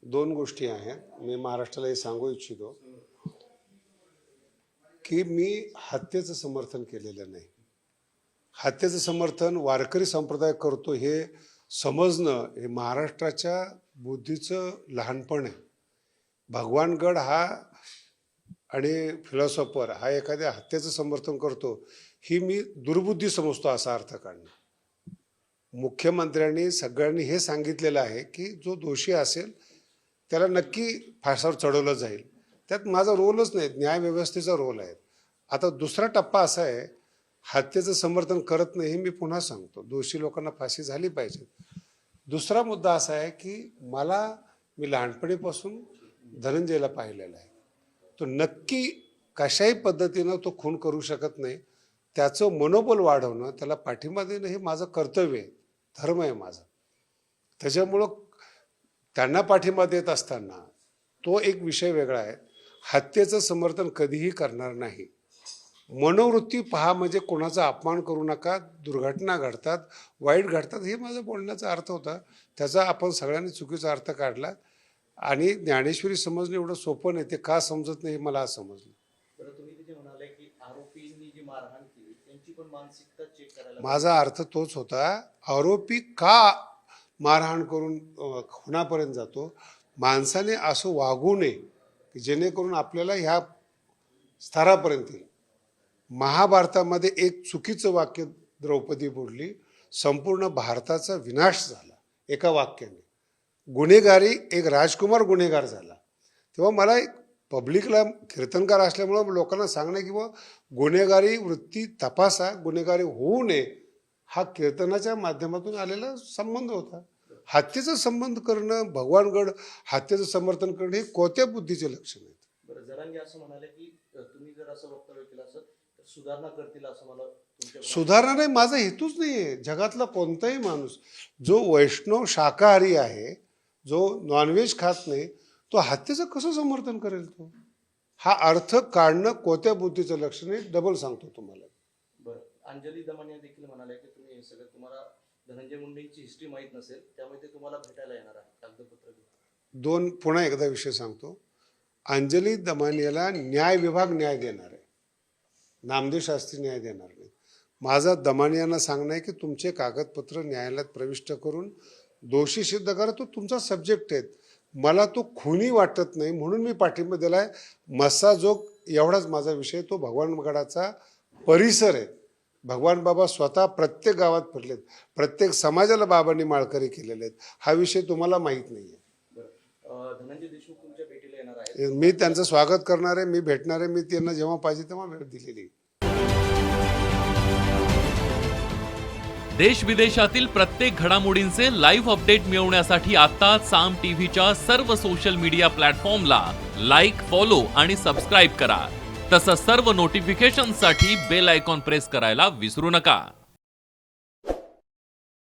दोन गोष्टी आहेत. मी महाराष्ट्राला हे सांगू इच्छितो की मी हत्येचं समर्थन केलेलं नाही. हत्येचं समर्थन वारकरी संप्रदाय करतो हे समजणं हे महाराष्ट्राच्या बुद्धीचं लहानपण आहे. भगवानगड हा आणि फिलॉसॉफर हा एखाद्या हत्येचं समर्थन करतो ही मी दुर्बुद्धी समजतो असा अर्थ काढणं. मुख्यमंत्र्यांनी सगळ्यांनी हे सांगितलेलं आहे की जो दोषी असेल त्याला नक्की फासावर चढवलं जाईल. त्यात माझा रोलच नाही, न्यायव्यवस्थेचा रोल आहे. आता दुसरा टप्पा असा आहे, हत्येचं समर्थन करत नाही हे मी पुन्हा सांगतो, दोषी लोकांना फाशी झाली पाहिजे. दुसरा मुद्दा असा आहे की मी लहानपणीपासून धनंजयला पाहिलेला आहे. तो नक्की कशाही पद्धतीनं तो खून करू शकत नाही. त्याचं मनोबल वाढवणं, त्याला पाठिंबा देणं हे माझं कर्तव्य आहे, धर्म आहे माझा. त्याच्यामुळं त्यांना पाठिंबा देत असताना तो एक विषय वेगळा आहे. हत्येचं समर्थन कधीही करणार नाही. मनोवृत्ती पहा, म्हणजे कोणाचा अपमान करू नका. दुर्घटना घडतात, वाईट घडतात, हे माझा बोलण्याचा अर्थ होता. त्याचा आपण सगळ्यांनी चुकीचा अर्थ काढला आणि ज्ञानेश्वरी समजणं एवढं सोपं नाही. ते का समजत नाही हे मला आज समजलं. तुम्ही जे म्हणाले की आरोपींनी जी मारहाण केली त्यांची पण मानसिकता चेक करायला, माझा अर्थ तोच होता. आरोपी का मारहाण करून खुनापर्यंत जातो? माणसाने असं वागू नये की जेणेकरून आपल्याला ह्या स्तरापर्यंत येईल. महाभारतामध्ये एक चुकीचं वाक्य द्रौपदी बोलली, संपूर्ण भारताचा विनाश झाला एका वाक्याने. गुन्हेगारी, एक राजकुमार गुन्हेगार झाला. तेव्हा मला एक पब्लिकला कीर्तनकार असल्यामुळं लोकांना सांगणं की बुवा गुन्हेगारी वृत्ती तपासा, गुन्हेगारी होऊ नये, हा कीर्तनाच्या माध्यमातून आलेला संबंध होता. हत्येचा संबंध करणं, भगवानगड हत्येचं समर्थन करणं हे कोणत्या बुद्धीचे लक्षण आहेत? बरं, जरांगे असं म्हणाले की तुम्ही जर असं वक्तव्य केलं असं तर सुधारणा करतील असं मला सुधारणा नाही, माझा हेतूच नाही आहे. जगातला कोणताही माणूस जो वैष्णव शाकाहारी आहे, जो नॉनव्हेज खात नाही, तो हत्येचं कसं समर्थन करेल? तो हा अर्थ काढणं कोणत्या बुद्धीचं लक्षण आहे? डबल सांगतो तुम्हाला. बरं, अंजली दमानिया देखील म्हणाले की तुम्ही हे सगळं, तुम्हाला धनंजय मुंडेंची हिस्ट्री माहीत नसेल त्यामुळे ते तुम्हाला भेटायला येणार आहे कागदपत्र घेऊन. पुन्हा एकदा विषय सांगतो. अंजली दमानियाला न्याय विभाग न्याय देणार आहे, नामदेव शास्त्री न्याय देणार नाही. माझा दमानियांना सांगणं आहे की तुमचे कागदपत्र न्यायालयात प्रविष्ट करून दोषी सिद्ध करा. तो तुमचा सब्जेक्ट आहे. मला तो खुनी वाटत नाही म्हणून मी पाठिंबा दिला आहे. मस्साजोग एवढाच माझा विषय. तो भगवानगडाचा परिसर आहे. भगवान बाबा स्वतः प्रत्येक गावात फिरलेत, प्रत्येक समाजाला बाबांनी माळकरी केलेले आहेत. हा विषय तुम्हाला माहीत नाही आहे. धनंजय देशमुख तुमच्या भेटीला येणार आहे, मी त्यांचं स्वागत करणार आहे, मी भेटणार आहे. मी त्यांना जेव्हा पाहिजे तेव्हा भेट दिलेली. देश विदेशातील प्रत्येक घडामोडींचे लाईव्ह अपडेट मिळवण्यासाठी आता साम टीव्हीच्या सर्व सोशल मीडिया प्लॅटफॉर्मला लाईक, फॉलो आणि सबस्क्राईब करा. तसंच सर्व नोटिफिकेशनसाठी बेल आयकॉन प्रेस करायला विसरू नका.